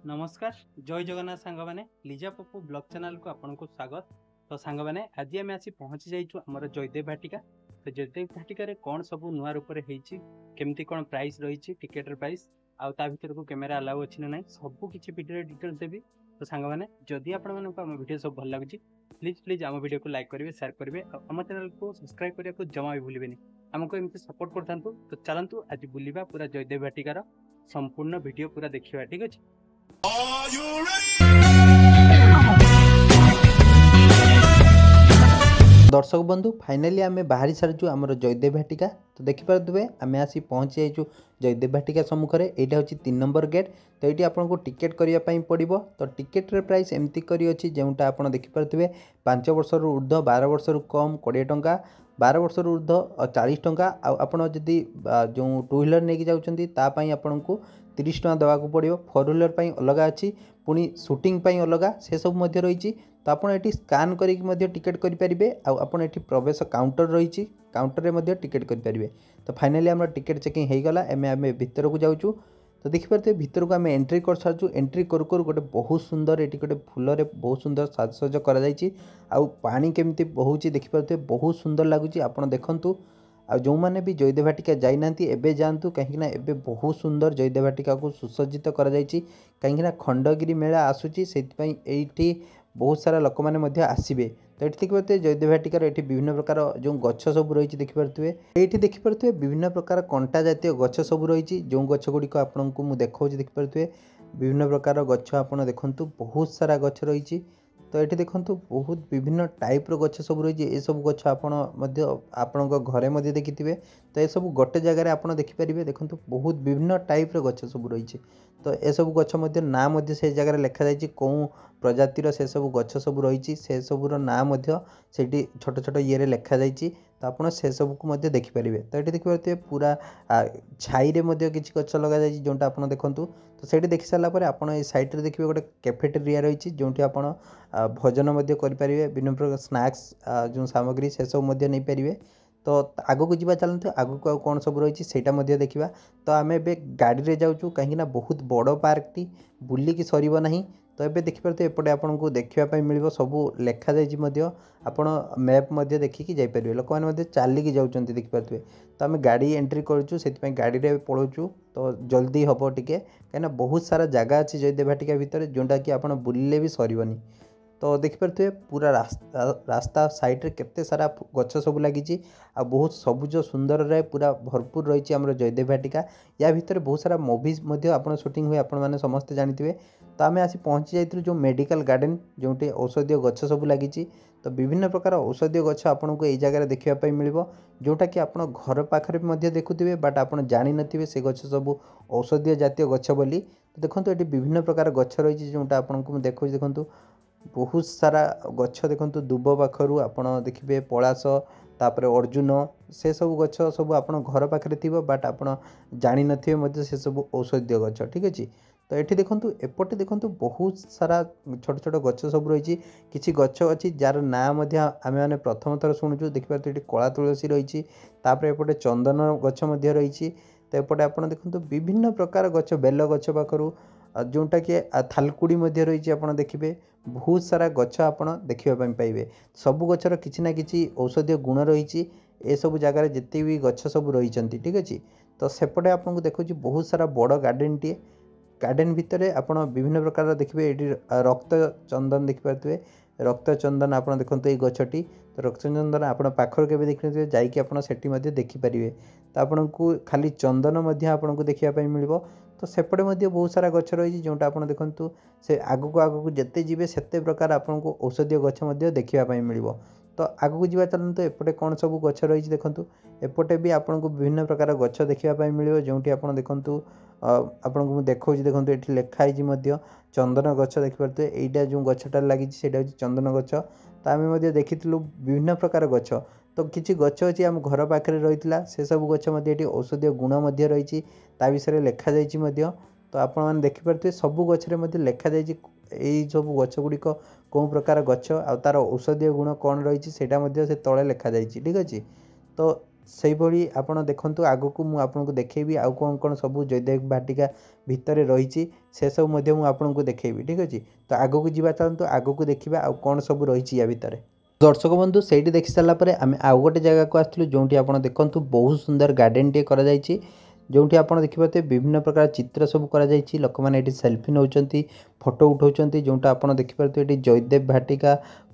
नमस्कार जय जगन्नाथ सांग मैंने लिजा पप्पू ब्लॉग चैनल को आपन को स्वागत। तो सांग मैंने आज आम आसी पहुंची जाइछु हमर जयदेव भाटिका। तो जयदेव भाटिका रे कौन सब नुआ रूप रे हेछि केमती कौन प्राइस रही टिकेट प्राइस आउ ता भीतर को कैमेरा अलाउ अछि ना नहीं सब किछि वीडियो रे डिटेल्स देबी। तो सांग मैंने जदि आपन मानन को हम वीडियो सब भल लागुछि प्लीज आम वीडियो को लाइक करिवे शेयर करिवे आम चैनल को सब्सक्राइब करिया को जमा भी भूलिबेनी हमको एमती सपोर्ट करथांतु। तो चलंतु आज बुलिबा पूरा जयदेव भाटिकार संपूर्ण वीडियो पूरा देखिबा ठीक अछि। दर्शक बंधु फाइनाली आम बाहरी सारी आमर जयदेव भाटिका। तो देखिपे आम आसी पहुँची जाइए जयदेव भाटिका सम्मुख में। यहाँ हूँ 3 नंबर गेट। तो ये आपको टिकेट करने पड़ो। तो टिकेट प्राइस एमती करी जोटा आप देखिपे 5 वर्ष ऊर्ध्व 12 वर्ष कम 20 टंका 12 वर्ष ऊर्ध्व 40 टंका आपड़ जदि जो 2 व्हीलर नहीं जाऊँगी आपन को 30 टंका देवाक पड़ो। 4 व्हीलर अलग अच्छी पुणी शूटिंग अलग से सब रही। तो आपड़ ये स्कान करके टिकेट करेंगे आपड़ ये प्रवेश काउंटर रही काउंटर में टिकेट करेंगे। तो फाइनाली आम टिकेट चेकिंग हो गला आम भितर को जाऊँ। तो देखिपे भितर को आम एंट्री कर सार्चु। एंट्री करू करू गोटे बहुत सुंदर ये गोटे फूल बहुत सुंदर साजसज कर केमती बहुची देखिपे बहुत सुंदर लगुच आप देखु। आ जो मैंने भी जयदेव भाटिका जाइना एबे जातु कहीं एबे बहुत सुंदर जयदेव भाटिका को सुसज्जित कहीं खंडगिरी मेला आसूची से बहुत सारा लोक मैंने आसवे। तो ये देखिए जयदेव भाटिकार ये विभिन्न प्रकार जो गछ सब रही देखिपे ये देखिपे विभिन्न प्रकार कंटा जातीय गछ सब रही जो गछ गुड़िक आपको मुझे देखा देखिपे विभिन्न प्रकार गछ आप देखु बहुत सारा गछ रही। तो ये देखो बहुत विभिन्न टाइप्र गछ सब रही ये सब गछ आपण घरे देखी। तो ये सब गोटे जगह आप देखिपारे देखो बहुत विभिन्न टाइप्र गछ सब रही। तो ये सब गछ ना से जगह लिखा जाए कौन प्रजातिर से सब गछ सब रही से सबूर ना से छोट छोट ये लिखा जाए। तो आप से सब को देखिपारे। तो ये देखिए पूरा छाई किसी गछ लग जाए जोटा आप देखु। तो से देखी सारापर आप सैड्रे देखिए गोटे कैफेटेरिया रही जो आप भोजन करेंगे विभिन्न प्रकार स्नैक्स जो सामग्री से सब नहीं पारे। तो आग को जी चलते आग को कौन सब रही है देखा। तो आम ए गाड़ी में जाऊँ कहीं बहुत बड़ पार्क टी बुलिकी सरना। तो ये देखिपे एपटे आपको देखापी मिल सब लिखा जाए आपण मैप देखिकी जापर लोक मैंने चलिकी जाऊँ देखिपे। तो आम गाड़ी एंट्री करूँ से गाड़ी में पलाऊँ तो जल्दी हम टिके कहीं बहुत सारा जगह अच्छी जयदेव भाटिका भितर जोटा कि आप बुलिले भी सरनी। तो देखिपे पूरा रास्ता साइड्रे केते सारा गछ सब लगी बहुत सबुज सुंदर रहे पूरा भरपूर रही आम जयदेव भाटिका। या भितर बहुत सारा मूवीज आप शूटिंग हुए आपण मैंने समस्ते जानते। तो आम आसी पहुँची जाइए जो मेडिकल गार्डन जोटी औषधीय गछ सब लगी। तो विभिन्न प्रकार औषधीय गछ आपन को यही जगह देखापी मिल जोटा कि आप घर पाखे देखुए बट आप जानी नथिबे से गछ सब औषधीय जातीय गछ बोली। तो देखो ये विभिन्न प्रकार गछ रही जोटा आपको देखो देखो बहुत सारा गछ देखो दुब पाखर आप देखिए पलाश तापर अर्जुन से सब गछ सब आप घर पाखे थी बट आप जानी नथिबे से सब औषधीय गछ ठीक अच्छे। तो ये देखो एपटे देखो बहुत सारा छोट छोट गछ सब रही किसी गछ अच्छी जार ना आम मैंने प्रथम थर शुणुचु देखिए ये कला तुलसी रही एपटे चंदन गछ रही। तो एपटे आप देखो विभिन्न प्रकार गछ बेल गछ पाखर जोटा कि थालकुड़ी रही आप देखिए बहुत सारा गछ आप देखापी पाइबे सबू गचर किसी ना कि औषधीय गुण रही ए सब जगार जिते भी गछ सब रही ठीक अच्छे। तो सेपटे आपको देखो बहुत सारा बड़ गार्डन टे गार्डन भितर आप विभिन्न प्रकार देखिए ये रक्त चंदन देखिपे रक्त चंदन आप देखो ये गछटी। तो रक्त चंदन आप पाखर के देखिए जाकि देखिपारे। तो आपन को खाली चंदन आपको देखापी मिल। तो सेपटे बहुत सारा गछ रही जोटा आप देखु से आगू जिते जी से प्रकार आपको औषधीय गछ देखापी मिल। तो आगू जी चलते एपटे कौन सब गछ रही देखु एपटे भी आपको विभिन्न प्रकार गछ देखापी मिल जोटी आप देखु आपको मुझे देखा देखो ये लिखाई चंदन गछ देखिपे यहाँ जो गछटा लगी हूँ चंदन गछ। तो आम देखी विभिन्न प्रकार गछ। तो किसी गछ अच्छी आम घर पाखे रही से सब गछ औषधीय गुण रही विषय लिखा जाइए। तो आपने देखिपे सबू गचरे लिखा जाइए सब गछ गुड़िक कौ प्रकार गछ आ तार औषधीय गुण कौन रही से तले लिखा जाइए ठीक अच्छे। तो ସେଇଭଳି ଆପଣ ଦେଖନ୍ତୁ ଆଗକୁ ମୁଁ ଆପଣଙ୍କୁ ଦେଖେଇବି ଆଉ କ'ଣ କ'ଣ ସବୁ ଜୟଦେବ ଭାଟିକା ଭିତରେ ରହିଛି ସେସବୁ ମଧ୍ୟ ମୁଁ ଆପଣଙ୍କୁ ଦେଖେଇବି। ଠିକ୍ ଅଛି, ତ ଆଗକୁ ଯିବା, ଚାଲନ୍ତୁ ଆଗକୁ ଦେଖିବା ଆଉ କ'ଣ ସବୁ ରହିଛି ୟା ଭିତରେ। ଦର୍ଶକ ବନ୍ଧୁ, ସେଇଠି ଦେଖି ସାରିଲା ପରେ ଆମେ ଆଉ ଗୋଟେ ଜାଗାକୁ ଆସିଥିଲୁ ଯେଉଁଠି ଆପଣ ଦେଖନ୍ତୁ ବହୁତ ସୁନ୍ଦର ଗାର୍ଡ଼େନଟିଏ କରାଯାଇଛି, ଯେଉଁଠି ଆପଣ ଦେଖିପାରୁଥିବେ ବିଭିନ୍ନ ପ୍ରକାର ଚିତ୍ର ସବୁ କରାଯାଇଛି। ଲୋକମାନେ ଏଠି ସେଲ୍ଫି ନେଉଛନ୍ତି, ଫଟୋ ଉଠାଉଛନ୍ତି, ଯେଉଁଟା ଆପଣ ଦେଖିପାରୁଥିବେ ଏଠି ଜୟଦେବ ଭାଟିକା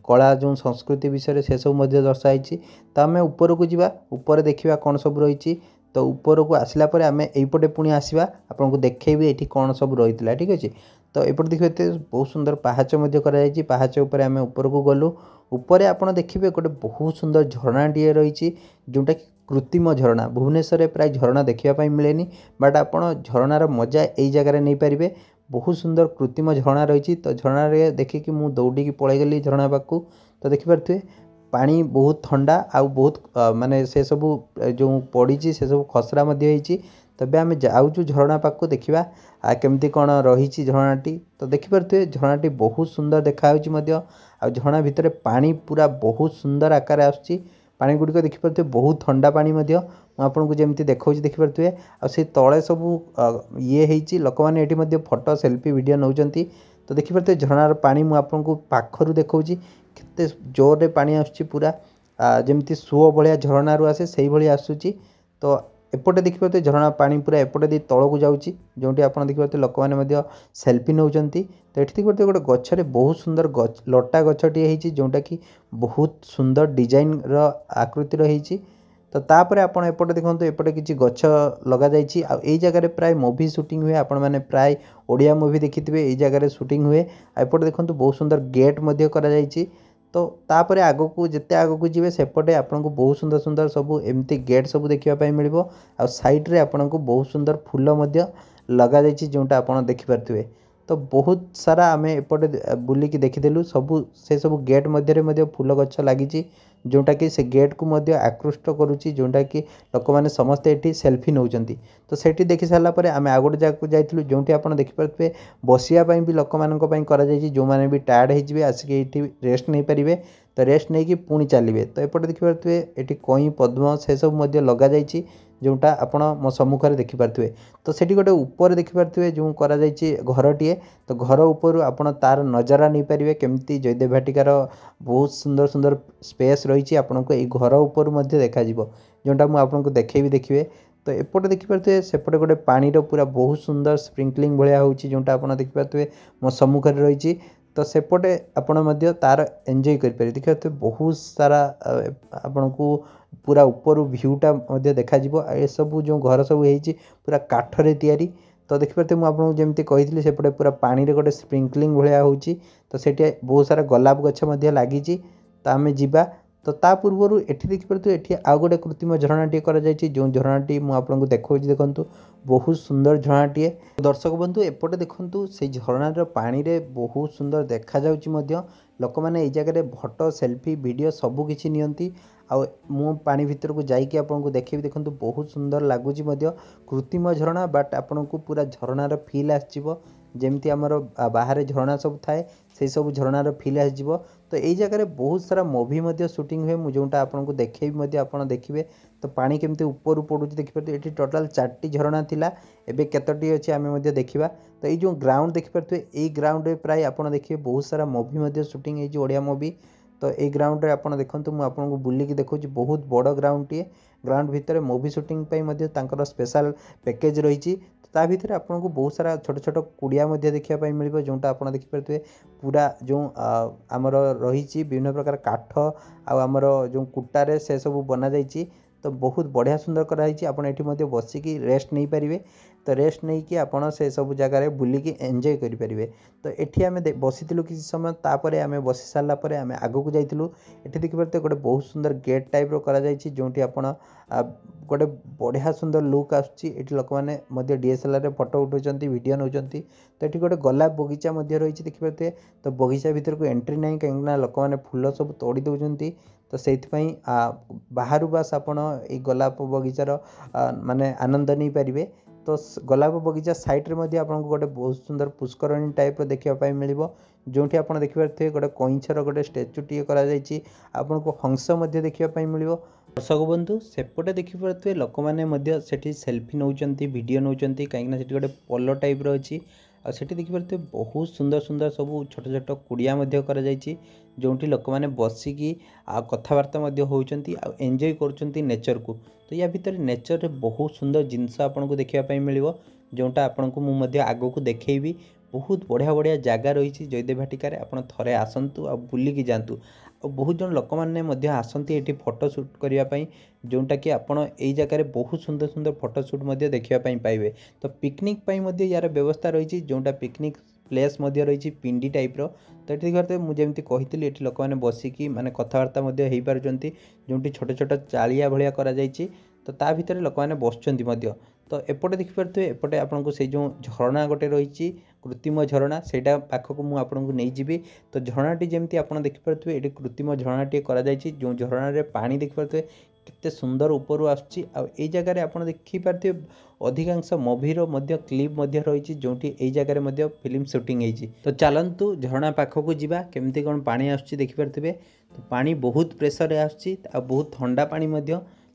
କଳା ଯେଉଁ ସଂସ୍କୃତି ବିଷୟରେ ସେସବୁ ମଧ୍ୟ ଦର୍ଶାଯାଇଛି। ତ ଆମେ ଉପରକୁ ଯିବା, ଉପରେ ଦେଖିବା କ'ଣ ସବୁ ରହିଛି। ତ ଉପରକୁ ଆସିଲା ପରେ ଆମେ ଏଇପଟେ ପୁଣି ଆସିବା, ଆପଣଙ୍କୁ ଦେଖେଇବି ଏଠି କ'ଣ ସବୁ ରହିଥିଲା। ଠିକ୍ ଅଛି, ତ ଏପଟେ ଦେଖିବେ ବହୁତ ସୁନ୍ଦର ପାହାଚ ମଧ୍ୟ କରାଯାଇଛି। ପାହାଚ ଉପରେ ଆମେ ଉପରକୁ ଗଲୁ। ଉପରେ ଆପଣ ଦେଖିବେ ଗୋଟେ ବହୁତ ସୁନ୍ଦର ଝରଣାଟିଏ ରହିଛି, ଯେଉଁଟାକି କୃତ୍ରିମ ଝରଣା। ଭୁବନେଶ୍ୱରରେ ପ୍ରାୟ ଝରଣା ଦେଖିବା ପାଇଁ ମିଳେନି, ବଟ୍ ଆପଣ ଝରଣାର ମଜା ଏଇ ଜାଗାରେ ନେଇପାରିବେ। ବହୁତ ସୁନ୍ଦର କୃତ୍ରିମ ଝରଣା ରହିଛି। ତ ଝରଣାରେ ଦେଖିକି ମୁଁ ଦୌଡ଼ିକି ପଳେଇଗଲି ଝରଣା ପାଖକୁ। ତ ଦେଖିପାରୁଥିବେ ପାଣି ବହୁତ ଥଣ୍ଡା ଆଉ ବହୁତ ମାନେ ସେସବୁ ଯେଉଁ ପଡ଼ିଛି ସେସବୁ ଖସଡ଼ା ମଧ୍ୟ ହେଇଛି। ତେବେ ଆମେ ଯାଉଛୁ ଝରଣା ପାଖକୁ, ଦେଖିବା କେମିତି କ'ଣ ରହିଛି ଝରଣାଟି। ତ ଦେଖିପାରୁଥିବେ ଝରଣାଟି ବହୁତ ସୁନ୍ଦର ଦେଖାହେଉଛି ମଧ୍ୟ, ଆଉ ଝରଣା ଭିତରେ ପାଣି ପୁରା ବହୁତ ସୁନ୍ଦର ଆକାରରେ ଆସୁଛି। ପାଣି ଗୁଡ଼ିକ ଦେଖିପାରୁଥିବେ ବହୁତ ଥଣ୍ଡା ପାଣି ମଧ୍ୟ, ମୁଁ ଆପଣଙ୍କୁ ଯେମିତି ଦେଖାଉଛି ଦେଖିପାରୁଥିବେ। ଆଉ ସେ ତଳେ ସବୁ ଇଏ ହେଇଛି, ଲୋକମାନେ ଏଠି ମଧ୍ୟ ଫଟୋ ସେଲ୍ଫି ଭିଡ଼ିଓ ନେଉଛନ୍ତି। ତ ଦେଖିପାରୁଥିବେ ଝରଣାର ପାଣି ମୁଁ ଆପଣଙ୍କୁ ପାଖରୁ ଦେଖାଉଛି, କେତେ ଜୋରରେ ପାଣି ଆସୁଛି, ପୁରା ଯେମିତି ସୁଅ ଭଳିଆ ଝରଣାରୁ ଆସେ ସେଇଭଳି ଆସୁଛି। ତ ଏପଟେ ଦେଖିପାରୁଥିବେ ଝରଣା ପାଣି ପୁରା ଏପଟେ ଦେଇ ତଳକୁ ଯାଉଛି, ଯେଉଁଠି ଆପଣ ଦେଖିପାରୁଥିବେ ଲୋକମାନେ ମଧ୍ୟ ସେଲ୍ଫି ନେଉଛନ୍ତି। ତ ଏଠି ଦେଖିପାରୁଥିବେ ଗୋଟେ ଗଛରେ ବହୁତ ସୁନ୍ଦର ଲଟା ଗଛଟିଏ ହେଇଛି, ଯେଉଁଟାକି ବହୁତ ସୁନ୍ଦର ଡିଜାଇନର ଆକୃତିର ହେଇଛି। ତ ତାପରେ ଆପଣ ଏପଟେ ଦେଖନ୍ତୁ, ଏପଟେ କିଛି ଗଛ ଲଗାଯାଇଛି। ଆଉ ଏଇ ଜାଗାରେ ପ୍ରାୟ ମୁଭି ସୁଟିଂ ହୁଏ, ଆପଣମାନେ ପ୍ରାୟ ଓଡ଼ିଆ ମୁଭି ଦେଖିଥିବେ ଏଇ ଜାଗାରେ ସୁଟିଂ ହୁଏ। ଆଉ ଏପଟେ ଦେଖନ୍ତୁ ବହୁତ ସୁନ୍ଦର ଗେଟ୍ ମଧ୍ୟ କରାଯାଇଛି। ତ ତାପରେ ଆଗକୁ ଯେତେ ଆଗକୁ ଯିବେ ସେପଟେ ଆପଣଙ୍କୁ ବହୁତ ସୁନ୍ଦର ସୁନ୍ଦର ସବୁ ଏମିତି ଗେଟ୍ ସବୁ ଦେଖିବା ପାଇଁ ମିଳିବ। ଆଉ ସାଇଡ଼୍ରେ ଆପଣଙ୍କୁ ବହୁତ ସୁନ୍ଦର ଫୁଲ ମଧ୍ୟ ଲଗାଯାଇଛି, ଯେଉଁଟା ଆପଣ ଦେଖିପାରୁଥିବେ। ତ ବହୁତ ସାରା ଆମେ ଏପଟେ ବୁଲିକି ଦେଖିଦେଲୁ, ସବୁ ସେସବୁ ଗେଟ୍ ମଧ୍ୟରେ ମଧ୍ୟ ଫୁଲ ଗଛ ଲାଗିଛି, ଯେଉଁଟାକି ସେ ଗେଟ୍କୁ ମଧ୍ୟ ଆକୃଷ୍ଟ କରୁଛି, ଯେଉଁଟାକି ଲୋକମାନେ ସମସ୍ତେ ଏଠି ସେଲ୍ଫି ନେଉଛନ୍ତି। ତ ସେଠି ଦେଖି ସାରିଲା ପରେ ଆମେ ଆଉ ଗୋଟେ ଜାଗାକୁ ଯାଇଥିଲୁ, ଯେଉଁଠି ଆପଣ ଦେଖିପାରୁଥିବେ ବସିବା ପାଇଁ ବି ଲୋକମାନଙ୍କ ପାଇଁ କରାଯାଇଛି। ଯେଉଁମାନେ ବି ଟାୟାର୍ଡ଼ ହେଇଯିବେ ଆସିକି ଏଇଠି ରେଷ୍ଟ ନେଇପାରିବେ, ତ ରେଷ୍ଟ ନେଇକି ପୁଣି ଚାଲିବେ। ତ ଏପଟେ ଦେଖିପାରୁଥିବେ ଏଠି କଇଁ ପଦ୍ମ ସେସବୁ ମଧ୍ୟ ଲଗାଯାଇଛି, ଯେଉଁଟା ଆପଣ ମୋ ସମ୍ମୁଖରେ ଦେଖିପାରୁଥିବେ। ତ ସେଠି ଗୋଟେ ଉପରେ ଦେଖିପାରୁଥିବେ ଯେଉଁ କରାଯାଇଛି ଘରଟିଏ। ତ ଘର ଉପରୁ ଆପଣ ତା'ର ନଜାରା ନେଇପାରିବେ, କେମିତି ଜୟଦେବ ଭାଟିକାର ବହୁତ ସୁନ୍ଦର ସୁନ୍ଦର ସ୍ପେସ୍ ରହିଛି ଆପଣଙ୍କୁ ଏଇ ଘର ଉପରୁ ମଧ୍ୟ ଦେଖାଯିବ, ଯେଉଁଟା ମୁଁ ଆପଣଙ୍କୁ ଦେଖେଇବି, ଦେଖିବେ। ତ ଏପଟେ ଦେଖିପାରୁଥିବେ ସେପଟେ ଗୋଟେ ପାଣିର ପୁରା ବହୁତ ସୁନ୍ଦର ସ୍ପ୍ରିଙ୍କଲିଂ ଭଳିଆ ହେଉଛି, ଯେଉଁଟା ଆପଣ ଦେଖିପାରୁଥିବେ ମୋ ସମ୍ମୁଖରେ ରହିଛି। ତ ସେପଟେ ଆପଣ ମଧ୍ୟ ତା'ର ଏନ୍ଜୟ କରିପାରିବେ। ଦେଖିପାରୁଥିବେ ବହୁତ ସାରା ଆପଣଙ୍କୁ ପୁରା ଉପରୁ ଭିୟୁଟା ମଧ୍ୟ ଦେଖାଯିବ। ଆଉ ଏସବୁ ଯେଉଁ ଘର ସବୁ ହେଇଛି ପୁରା କାଠରେ ତିଆରି। ତ ଦେଖିପାରୁଥିବେ ମୁଁ ଆପଣଙ୍କୁ ଯେମିତି କହିଥିଲି ସେପଟେ ପୁରା ପାଣିରେ ଗୋଟେ ସ୍ପ୍ରିଙ୍କଲିଂ ଭଳିଆ ହେଉଛି। ତ ସେଠି ବହୁତ ସାରା ଗୋଲାପ ଗଛ ମଧ୍ୟ ଲାଗିଛି। ତ ଆମେ ଯିବା। ତ ତା ପୂର୍ବରୁ ଏଠି ଦେଖିପାରୁଥିବେ ଏଠି ଆଉ ଗୋଟେ କୃତ୍ରିମ ଝରଣାଟିଏ କରାଯାଇଛି, ଯେଉଁ ଝରଣାଟି ମୁଁ ଆପଣଙ୍କୁ ଦେଖାଉଛି, ଦେଖନ୍ତୁ ବହୁତ ସୁନ୍ଦର ଝରଣାଟିଏ। ଦର୍ଶକ ବନ୍ଧୁ ଏପଟେ ଦେଖନ୍ତୁ, ସେଇ ଝରଣାର ପାଣିରେ ବହୁତ ସୁନ୍ଦର ଦେଖାଯାଉଛି ମଧ୍ୟ। ଲୋକମାନେ ଏଇ ଜାଗାରେ ଫଟୋ ସେଲ୍ଫି ଭିଡ଼ିଓ ସବୁ କିଛି ନିଅନ୍ତି। ଆଉ ମୁଁ ପାଣି ଭିତରକୁ ଯାଇକି ଆପଣଙ୍କୁ ଦେଖେଇବି, ଦେଖନ୍ତୁ ବହୁତ ସୁନ୍ଦର ଲାଗୁଛି ମଧ୍ୟ। କୃତ୍ରିମ ଝରଣା, ବଟ୍ ଆପଣଙ୍କୁ ପୁରା ଝରଣାର ଫିଲ୍ ଆସିଯିବ, ଯେମିତି ଆମର ବାହାରେ ଝରଣା ସବୁ ଥାଏ ସେଇ ସବୁ ଝରଣାର ଫିଲ୍ ଆସିଯିବ। ତ ଏଇ ଜାଗାରେ ବହୁତ ସାରା ମୁଭି ମଧ୍ୟ ସୁଟିଂ ହୁଏ, ମୁଁ ଯେଉଁଟା ଆପଣଙ୍କୁ ଦେଖେଇବି ମଧ୍ୟ ଆପଣ ଦେଖିବେ। ତ ପାଣି କେମିତି ଉପରୁ ପଡ଼ୁଛି ଦେଖିପାରୁଥିବେ। ଏଠି ଟୋଟାଲ୍ 4ଟି ଝରଣା ଥିଲା, ଏବେ କେତୋଟି ଅଛି ଆମେ ମଧ୍ୟ ଦେଖିବା। ତ ଏଇ ଯେଉଁ ଗ୍ରାଉଣ୍ଡ ଦେଖିପାରୁଥିବେ, ଏଇ ଗ୍ରାଉଣ୍ଡରେ ପ୍ରାୟ ଆପଣ ଦେଖିବେ ବହୁତ ସାରା ମୁଭି ମଧ୍ୟ ସୁଟିଂ ହେଇଛି, ଓଡ଼ିଆ ମୁଭି। ତ ଏଇ ଗ୍ରାଉଣ୍ଡରେ ଆପଣ ଦେଖନ୍ତୁ, ମୁଁ ଆପଣଙ୍କୁ ବୁଲିକି ଦେଖାଉଛି, ବହୁତ ବଡ଼ ଗ୍ରାଉଣ୍ଡଟିଏ। ଗ୍ରାଉଣ୍ଡ ଭିତରେ ମୁଭି ସୁଟିଂ ପାଇଁ ମଧ୍ୟ ତାଙ୍କର ସ୍ପେଶାଲ ପ୍ୟାକେଜ୍ ରହିଛି। ତା ଭିତରେ ଆପଣଙ୍କୁ ବହୁତ ସାରା ଛୋଟ ଛୋଟ କୁଡ଼ିଆ ମଧ୍ୟ ଦେଖିବା ପାଇଁ ମିଳିବ, ଯେଉଁଟା ଆପଣ ଦେଖିପାରୁଥିବେ ପୁରା ଯେଉଁ ଆମର ରହିଛି ବିଭିନ୍ନ ପ୍ରକାର କାଠ ଆଉ ଆମର ଯେଉଁ କୁଟାରେ ସେସବୁ ବନାଯାଇଛି। ତ ବହୁତ ବଢ଼ିଆ ସୁନ୍ଦର କରାଯାଇଛି। ଆପଣ ଏଠି ମଧ୍ୟ ବସିକି ରେଷ୍ଟ ନେଇପାରିବେ। ତ ରେଷ୍ଟ ନେଇକି ଆପଣ ସେସବୁ ଜାଗାରେ ବୁଲିକି ଏନ୍ଜୟ କରିପାରିବେ। ତ ଏଠି ଆମେ ବସିଥିଲୁ କିଛି ସମୟ, ତାପରେ ଆମେ ବସି ସାରିଲା ପରେ ଆମେ ଆଗକୁ ଯାଇଥିଲୁ। ଏଠି ଦେଖିପାରୁଥିବେ ଗୋଟେ ବହୁତ ସୁନ୍ଦର ଗେଟ୍ ଟାଇପ୍ର କରାଯାଇଛି, ଯେଉଁଠି ଆପଣ ଗୋଟେ ବଢ଼ିଆ ସୁନ୍ଦର ଲୁକ୍ ଆସୁଛି। ଏଠି ଲୋକମାନେ ମଧ୍ୟ DSLRରେ ଫଟୋ ଉଠାଉଛନ୍ତି, ଭିଡ଼ିଓ ନେଉଛନ୍ତି। ତ ଏଠି ଗୋଟେ ଗୋଲାପ ବଗିଚା ମଧ୍ୟ ରହିଛି ଦେଖିପାରୁଥିବେ। ତ ବଗିଚା ଭିତରକୁ ଏଣ୍ଟ୍ରି ନାହିଁ, କାହିଁକିନା ଲୋକମାନେ ଫୁଲ ସବୁ ତୋଡ଼ି ଦେଉଛନ୍ତି। ତ ସେଇଥିପାଇଁ ବାହାରୁ ବାସ୍ ଆପଣ ଏଇ ଗୋଲାପ ବଗିଚାର ମାନେ ଆନନ୍ଦ ନେଇପାରିବେ। ତ ଗୋଲାପ ବଗିଚା ସାଇଡ଼୍ରେ ମଧ୍ୟ ଆପଣଙ୍କୁ ଗୋଟେ ବହୁତ ସୁନ୍ଦର ପୁଷ୍କରଣୀ ଟାଇପ୍ର ଦେଖିବା ପାଇଁ ମିଳିବ, ଯେଉଁଠି ଆପଣ ଦେଖିପାରୁଥିବେ ଗୋଟେ କଇଁଛର ଗୋଟେ ଷ୍ଟାଚ୍ୟୁଟିଏ କରାଯାଇଛି। ଆପଣଙ୍କୁ ହଂସ ମଧ୍ୟ ଦେଖିବା ପାଇଁ ମିଳିବ। दर्शक बंधु सेपटे देखिपे लोक मैंने सेठी सेल्फी नौकरी वीडियो नौकरी कहीं गोटे पोलो टाइप रही आ सेठी देखिपे बहुत सुंदर सुंदर सब छोट छोट कुड़िया जो लोक मैंने बसिकी कथबार्ता होती एंजॉय कर नेचर को। तो या भितर नेचर रे बहुत सुंदर जिनस आपको देखापी मिल जोटा आपन को मुझे आग को देखी बहुत बढ़िया बढ़िया जगह रही जयदेव भाटिकार आप थे आसतु आ बुलिकी जातु। बहुत जन लोक मैंने आसती ये फोटो शूट करने जोटा कि आपड़ यही जगह बहुत सुंदर सुंदर फोटो शूट देखापी पाइबे। तो पिकनिक यार व्यवस्था रही जोटा पिकनिक प्लेस रही पिंडी टाइप रो। तो ये देखते मुझे कही ये लोक मैंने बसिकी माने कथबार्ता हो पार्टी जो छोट छोट चालिया भाया कर तो ता भितर लोक मैंने बसुँच। तो एपटे देखिपे एपटे आपको से जो झरणा गोटे रही कृत्रिम झरणा सेटा पाखक मुझे नहीं जी। तो झरणाटी जमी आप देखिपे ये कृत्रिम झरणाटी जो झरण पानी देखिपे केते सुंदर ऊपर आसुच्ची जगह आप देखिपे अधिकांश मूवीर क्लिप रही जो यही जगह फिल्म शूटिंग होती। तो चलतु झरणा पाखक जावा केमती कौन पानी आसुच्ची देखिपे। तो पानी बहुत प्रेसर आसुच्ची बहुत ठंडा पानी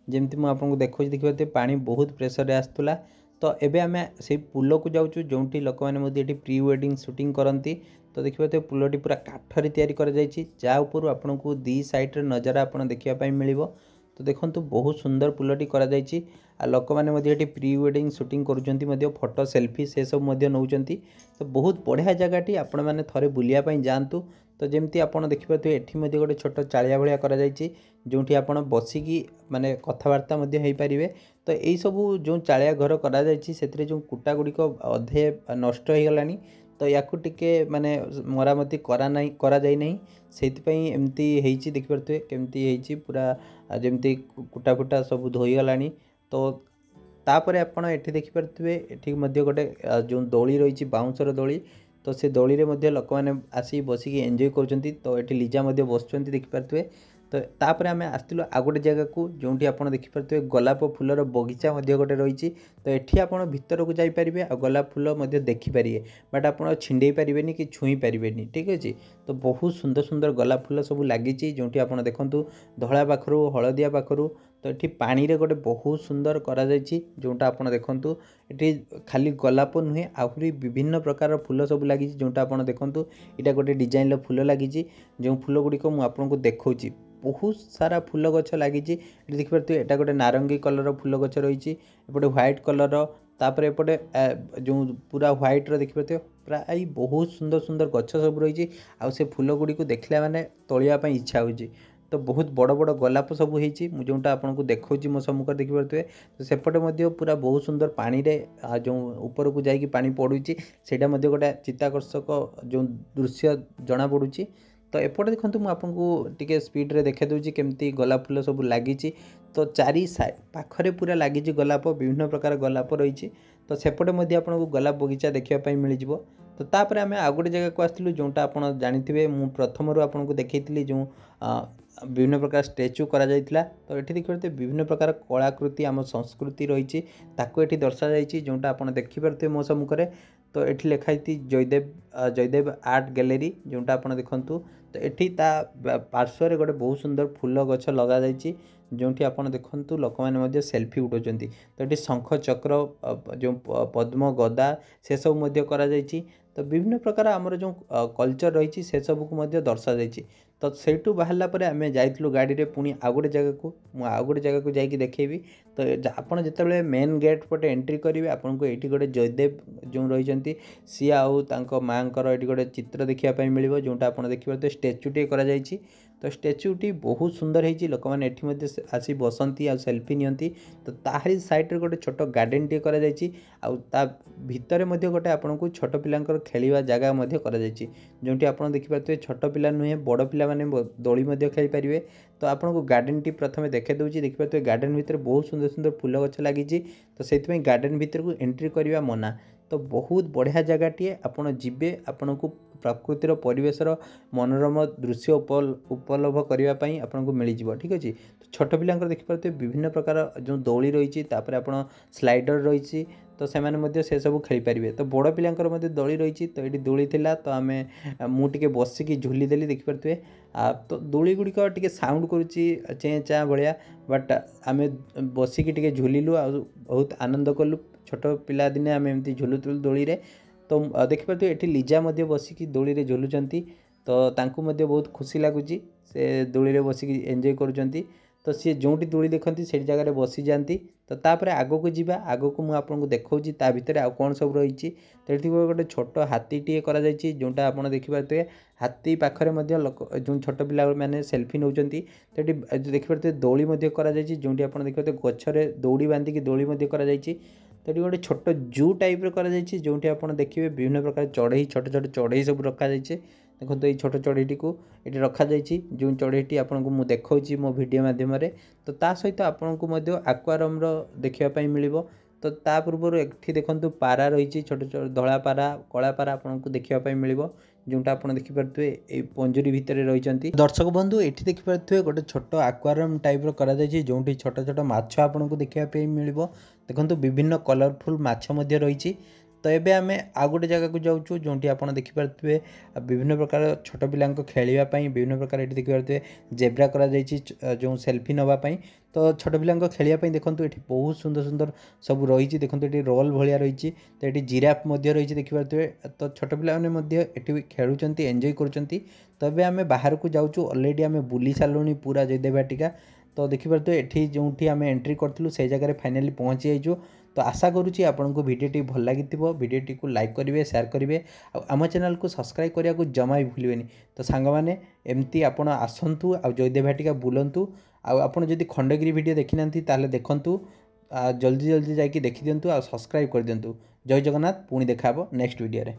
जमती मुझे देखिए पानी बहुत प्रेसर आसला। तो एबे आम से पुल को जाऊँ जो लोक मैंने प्री वेडिंग शूटिंग करती। तो देखिए पुलटी पूरा काठर या ऊपर आपन को दी साइड नजारा आप देखापी मिल। तो देखो बहुत सुंदर पुलटी कर लोक मैंने प्री वेडिंग शूटिंग कर फोटो सेल्फी से सब नौ। तो बहुत बढ़िया जगह आपण मैंने थे बुलायापी जातु। तो जमती आप देखिपे ये गोटे छोट चालिया भाया कर जो बसिकी माने कथबार्ता हो पारे। तो यही सब जो चालिया घर कर जो कुटा गुड़िक अधे नष्ट हो गलानी। तो या माने मरामती करा जाई नहीं से एमती देखिपे केमती पूरा जमती कुटा फुटा सब धोईगला। तो तापर आपड़ ये देखिपे ये गोटे जो दोली रही बाउंसर दोली। तो से दोली रे लोक मैंने आसी बसिकी एंजॉय कर। तो ये लिजा बस देखिपे। तो तापर आम आसलु आ गोटे जगह को जो आप देखिपे गोलाप फूलर बगीचा गोटे रही। तो ये आप भीतर को जापारे आ गोलाप फूल देखिपारे बट आप छिंडे पारे कि छुई पारे ठीक अच्छे। तो बहुत सुंदर सुंदर गोलाप फूल सब लगी जो आप देखूँ धला पाखर हलदिया पाखर। तो ये पानी रे गोटे बहुत सुंदर करा जोटा आप देखूँ ये खाली गोलाप नुहे आहरी विभिन्न प्रकार फूल सब लगी जोटा आप देखूँ यहाँ गोटे डिजाइन फूल लगी जो फूल गुड़िक मुझे देखा बहुत सारा फूल गछ लगी। देखिए यहाँ गोटे नारंगी कलर फूल गछ रही एपटे व्हाइट कलर तापर एपटे जो पूरा व्हाइट देखिए प्राय बहुत सुंदर सुंदर गछ सब रही से फूल गुड़ी को देखला माने तोलिया इच्छा हो। तो बहुत बड़ बड़ गोलाप सब होती जोटा आपको देखा मो सम्मुख देखिपे। तो सेपटे पूरा बहुत सुंदर पानी रे जो ऊपर को जाकि पानी पड़ुची सेटा गोटे चित्ताकर्षक जो दृश्य जना पड़ुची। तो एपटे देखो मुझे टी स्पीड रे देखा दूसरी केमती गोलाप फूल सब लगी। तो चारि पाखरे पूरा लगी गोलाप विभिन्न प्रकार गोलाप रही। तो सेपटे आपको गोलाप बगीचा देखापी मिल। तो तापर आम आ गोटे जगह को आसलु जोटा आप जानते मुझे प्रथम आपको देखी जो विभिन्न प्रकार स्टैच्यू करा जायतिला। तो ये देखिए विभिन्न प्रकार कलाकृति आम संस्कृति रही ये दर्शा जाइए जोटा आप देखिपे मो सम्मुख। तो ये लिखाई जयदेव आर्ट गैलरी जोटा आप देखूँ। तो ये पार्श्वर गोटे बहुत सुंदर फूल गछ लगा जो आप देखूँ लोक मैंने सेल्फी उठाऊँ। तो ये शंख चक्र जो पद्म गदा से सब करा। तो विभिन्न प्रकार आमर जो कल्चर रही से सब को दर्शा जाइए। तो सेठू बाहरला परे आम जाइलु गाड़ी रे पुणी आ गोटे जगह को आ गोटे जगह को जाकि देखेबी। तो आपड़ जिते मेन गेट पटे एंट्री करेंगे आपन को ये गोटे जयदेव जो रही सी आउ माँ ये गोटे चित्र देखापी मिल जोटा आप देखिए स्टैच्यूटे करा। तो स्टैच्यूटी बहुत सुंदर होती लोक मैंने ये आसी बसंती आ सेल्फी नियंती। तो ताहारी साइड रे गोटे छोट गार्डन टे करा ता भितर गोटे आपन को छोट पिलांकर खेलिया जगह करा जोटी आप देखिपे छोट पिला नुहे बड़ पिला माने दोली खेली पारे। तो आपको गार्डन टी प्रथम देखे दूसरी देखिए गार्डन भितर बहुत सुंदर सुंदर फूल गछ लगी। तो से गार्डन भितर को एंट्री करवा मना। तो बहुत बढ़िया जगह टीए आपड़ जीवे आपन को प्रकृतिर परिवेशर मनोरम दृश्य उपलब्ध करने आपको मिल जाव ठीक अच्छे। तो छोट पिला देखिपे विभिन्न प्रकार जो दौली रही आप स्लाइडर रही। तो तो से सब खेली पारे। तो बड़ पिलांकर मध्य दोली रही तो ये दोली थिला तो आम मुझे बसिकी झुलीदेली देखिपे। तो दोली गुड़िक टे साउंड करुच्ची चेँ चाँ भाया बट आम बसिकी टे झुलिलु आ बहुत आनंद कलु। छोट पिला दिने आम एमती झुलुलु दोली रे। तो देखिपे ये लिजा बसिकी दोली रे झुलुचंती तो तांकु मध्य बहुत खुशी लगुच से दोली रे बसिकी एंजॉय करुचंती। तो सी जोटी दोली देखती से जगह बसी जाती। तो तापर आग को जीवा आग को मुझे आपको देखा ता भितर आउ कौन सब रही। तो ये गोटे छोट हाथीटे कर जोटा आप देखिपे हाथी पाखे लोक जो छोट पिला मैंने सेल्फी नौ। तो ये देखिपे दोली जो आप देखिए गचरे दौड़ी बांधिकी दोली कर। तो ये गोटे छोट जू टाइप कर जो आप देखिए विभिन्न प्रकार चढ़ई छोट छोट चढ़ई सब रखा जाए। देखो ये छोट चढ़ईटी को ये रखा जाए जो चढ़ईटी आपको मुझे देखा मो वीडियो माध्यम। तो ता सहित आपको आक्वारियम देखापी मिल। तो ता पूर्व ये देखो पारा रही छोट छोट धला पारा कला पारा आपको देखापी मिल जोटा आप देखिपे ये पंजुरी भितर रही। दर्शक बंधु ये देखिपे गोटे छोट आक्वारियम टाइप कर जो छोट छोट माछ आपको देखापी मिल। देखो विभिन्न कलरफुल माछ रही। तो ये आम आ गोटे जगह को जाऊँ जो आप देखिपे विभिन्न प्रकार छोट पिला खेलवाई विभिन्न प्रकार ये देखिपे जेब्रा कर जो सेल्फी नापी। तो छोट पिला खेलवाई देखो ये बहुत सुंदर सुंदर सब रही। देखो ये रोल भाया रही। तो ये जिराफ रही देखिपे। तो छोट पे खेलुंट एंजॉय कर। तो ये आम बाहर को जाऊँ अलरेडी आम बुली सारूँ पूरा जयदेव भाटिका। तो देखिपे ये जो आम एंट्री करूँ से जगह फाइनाली पहुँची जाइए। तो आशा करुँची आपको भिडियोटी भल लगी भिडियोटी को लाइक करेंगे शेयर करेंगे आम चैनल को सब्सक्राइब करने को जमा भी भूलें। तो सांग मैंने एमती आपण आसतु आ जयदेव भाटिका बुलंतु आपड़ जदि खंडगिरी वीडियो देखी ना ताले देखूँ जल्दी जल्दी जाकि देखी दिंतु आ सब्सक्राइब कर दिंतु। जय जगन्नाथ पुणी देखा नेक्स्ट वीडियो रे।